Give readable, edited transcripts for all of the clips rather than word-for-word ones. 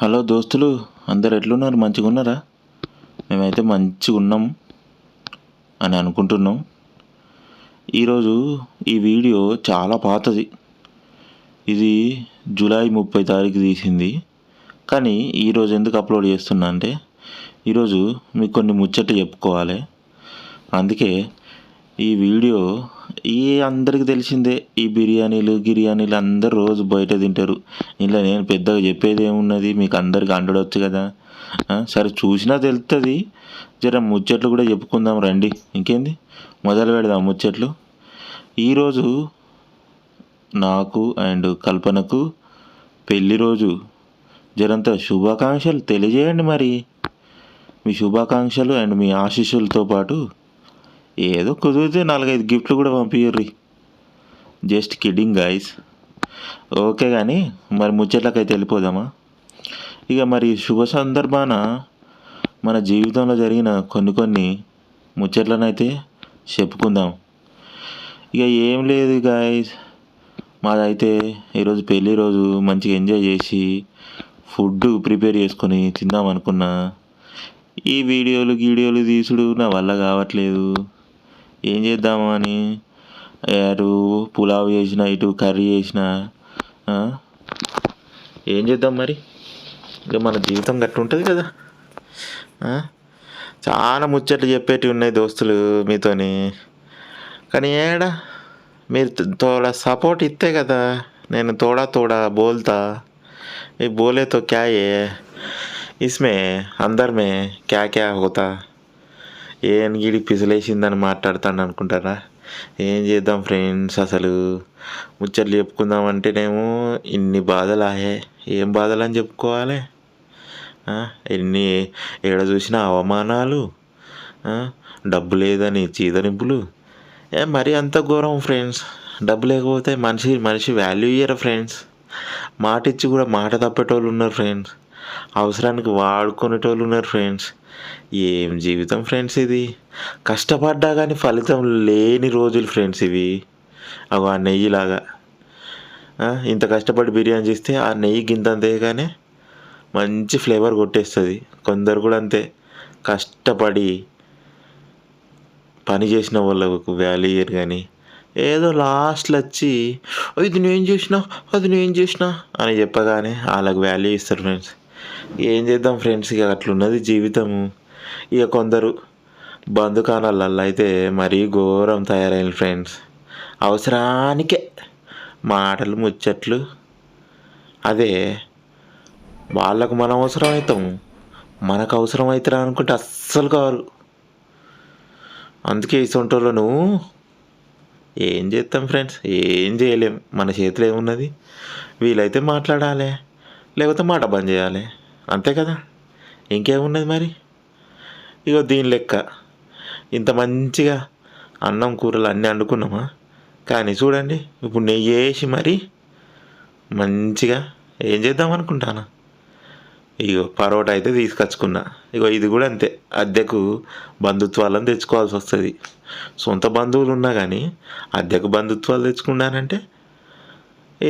Hello దోస్తులు, అందరు ఎట్లున్నారు? మంచిగా ఉన్నారా? మేమైతే మంచిగా ఉన్నాం అని అనుకుంటున్నాం. ఈరోజు ఈ వీడియో చాలా పాతది. ఇది జూలై 30 తారీఖు తీసింది. కానీ ఈరోజు ఎందుకు అప్లోడ్ చేస్తున్నా అంటే, ఈరోజు మీకు కొన్ని ముచ్చట్లు చెప్పుకోవాలి. అందుకే ఈ వీడియో అందరికి తెలిసిందే. ఈ గిరియానీలు అందరు రోజు బయట తింటారు. ఇలా నేను పెద్దగా చెప్పేది ఏమున్నది, మీకు అందరికి అండడవచ్చు కదా. సరే, చూసినా తెలుస్తుంది. జర ముచ్చట్లు కూడా చెప్పుకుందాం రండి. ఇంకేంది, మొదలు పెడదాం ముచ్చట్లు. ఈరోజు నాకు అండ్ కల్పనకు పెళ్లి రోజు. జరంత శుభాకాంక్షలు తెలియజేయండి. మరి మీ శుభాకాంక్షలు అండ్ మీ ఆశీస్సులతో పాటు ఏదో కుదిరితే 4-5 గిఫ్ట్లు కూడా పంపించర్రి. Just kidding guys. ఓకే, కానీ మరి ముచ్చట్లకైతే వెళ్ళిపోదామా? ఇక మరి శుభ సందర్భాన మన జీవితంలో జరిగిన కొన్ని ముచ్చట్లనైతే చెప్పుకుందాం. ఇక ఏం లేదు గాయస్, మాదైతే ఈరోజు పెళ్ళి రోజు మంచిగా ఎంజాయ్ చేసి ఫుడ్ ప్రిపేర్ చేసుకొని తిందాం అనుకున్నా. ఈ వీడియోలు తీసుడు నా వల్ల కావట్లేదు. ఏం చేద్దాము అని అటు పులావ్ చేసిన, ఇటు కర్రీ చేసిన. ఏం చేద్దాం మరి? ఇక మన జీవితం గట్టు ఉంటుంది కదా. చాలా ముచ్చట్లు చెప్పేటివి ఉన్నాయి దోస్తులు మీతోని. కానీ మీరు తోడా సపోర్ట్ ఇస్తే కదా నేను తోడా బోల్తా. ఈ బోలేతో క్యా ఇస్మే అందర్ మే క్యా హోతా. ఏం గిడి పిసిలేసిందని మాట్లాడతాను అనుకుంటారా? ఏం చేద్దాం ఫ్రెండ్స్, అసలు ముచ్చట్లు చెప్పుకుందామంటేనేమో ఇన్ని బాధలు ఏం బాధలు అని చెప్పుకోవాలి. ఎన్ని ఏడ చూసినా అవమానాలు, డబ్బు లేదని చీదరింపులు. మరీ అంత ఘోరం ఫ్రెండ్స్. డబ్బు లేకపోతే మనిషి వాల్యూ ఇయ్యరు ఫ్రెండ్స్. మాట ఇచ్చి కూడా మాట తప్పేటోళ్ళు ఉన్నారు ఫ్రెండ్స్. అవసరానికి వాడుకునేటోళ్ళు ఉన్నారు ఫ్రెండ్స్. ఏం జీవితం ఫ్రెండ్స్ ఇది. కష్టపడ్డా కానీ ఫలితం లేని రోజులు ఫ్రెండ్స్ ఇవి. అవి ఆ నెయ్యిలాగా. ఇంత కష్టపడి బిర్యానీ చేస్తే ఆ నెయ్యి గింతంతే కానీ మంచి ఫ్లేవర్ కొట్టేస్తుంది. కొందరు కూడా అంతే, కష్టపడి పని చేసిన వాళ్ళకు వాల్యూ ఇయ్యరు. కానీ ఏదో లాస్ట్లో వచ్చి ఇది నేను చేసిన అని చెప్పగానే వాళ్ళకి వాల్యూ ఇస్తారు ఫ్రెండ్స్. ఏం చేద్దాం ఫ్రెండ్స్, ఇక అట్లున్నది జీవితము. ఇక కొందరు బంధుకానాలల్లో అయితే మరీ ఘోరం తయారైన ఫ్రెండ్స్. అవసరానికే మాటలు ముచ్చట్లు. అదే వాళ్ళకు మనం అవసరం అవుతాము, మనకు అవసరం అవుతారా అనుకుంటే అస్సలు కారు. అందుకే ఇసొంటోళ్ళను ఏం చేస్తాం ఫ్రెండ్స్, ఏం చేయలేం. మన చేతిలో ఏమున్నది? వీలైతే మాట్లాడాలి, లేకపోతే మాట బంద్ చేయాలి, అంతే కదా. ఇంకేమున్నది మరి? ఇగో దీని లెక్క ఇంత మంచిగా అన్నం కూరలు అన్నీ వండుకున్నామా. కానీ చూడండి, ఇప్పుడు నెయ్యి వేసి మరి మంచిగా ఏం చేద్దాం అనుకుంటానా. ఇగో పరోటా అయితే తీసుకొచ్చుకున్నా. ఇగో ఇది కూడా అంతే, అద్దెకు బంధుత్వాలను తెచ్చుకోవాల్సి వస్తుంది. సొంత బంధువులు ఉన్నా కానీ అద్దెకు బంధుత్వాలు తెచ్చుకున్నానంటే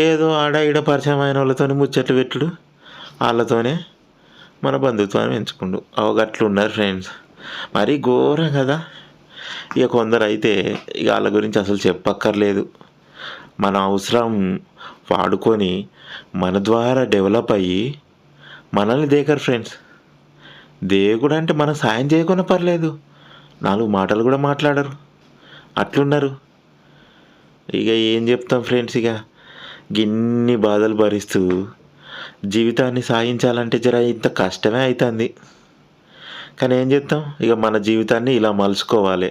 ఏదో ఆడ ఈడ పరిచయం అయిన వాళ్ళతో ముచ్చట్లు పెట్టుడు, వాళ్ళతోనే మన బంధుత్వాన్ని పెంచుకుండు. అవగట్లు ఉన్నారు ఫ్రెండ్స్. మరీ ఘోరం కదా. ఇక కొందరు అయితే ఇక వాళ్ళ గురించి అసలు చెప్పక్కర్లేదు. మన అవసరం వాడుకొని మన ద్వారా డెవలప్ అయ్యి మనల్ని దేకరు ఫ్రెండ్స్. దేకుడు అంటే మనం సాయం చేయకుండా పర్లేదు, 4 మాటలు కూడా మాట్లాడరు. అట్లున్నారు. ఇక ఏం చెప్తాం ఫ్రెండ్స్, ఇక గిన్ని బాధలు భరిస్తూ జీవితాన్ని సాగించాలంటే జర ఇంత కష్టమే అవుతుంది. కానీ ఏం చేస్తాం, ఇక మన జీవితాన్ని ఇలా మలుచుకోవాలి.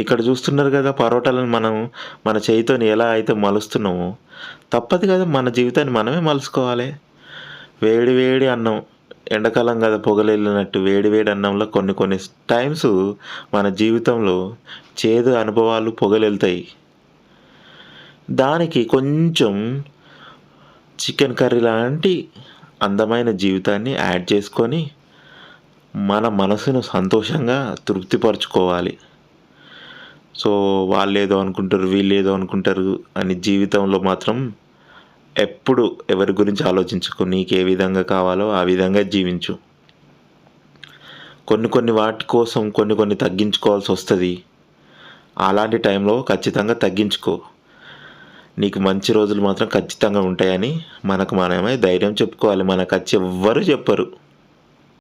ఇక్కడ చూస్తున్నారు కదా పరోటాలను మనం మన చేయితోని ఎలా అయితే మలుస్తున్నామో తప్పదు కదా, మన జీవితాన్ని మనమే మలుచుకోవాలి. వేడి అన్నం, ఎండాకాలం కదా పొగలెళ్ళినట్టు వేడి అన్నంలో కొన్ని టైమ్స్ మన జీవితంలో చేదు అనుభవాలు పొగలెళ్తాయి. దానికి కొంచెం చికెన్ కర్రీ లాంటి అందమైన జీవితాన్ని యాడ్ చేసుకొని మన మనసును సంతోషంగా తృప్తిపరచుకోవాలి. సో వాళ్ళు ఏదో అనుకుంటారు, వీళ్ళు ఏదో అనుకుంటారు అని జీవితంలో మాత్రం ఎప్పుడు ఎవరి గురించి ఆలోచించుకో. నీకు ఏ విధంగా కావాలో ఆ విధంగా జీవించు. కొన్ని వాటి కోసం కొన్ని తగ్గించుకోవాల్సి వస్తుంది. అలాంటి టైంలో ఖచ్చితంగా తగ్గించుకో. నీకు మంచి రోజులు మాత్రం ఖచ్చితంగా ఉంటాయని మనకు మనమే ధైర్యం చెప్పుకోవాలి. మనకు వచ్చి ఎవ్వరు చెప్పరు.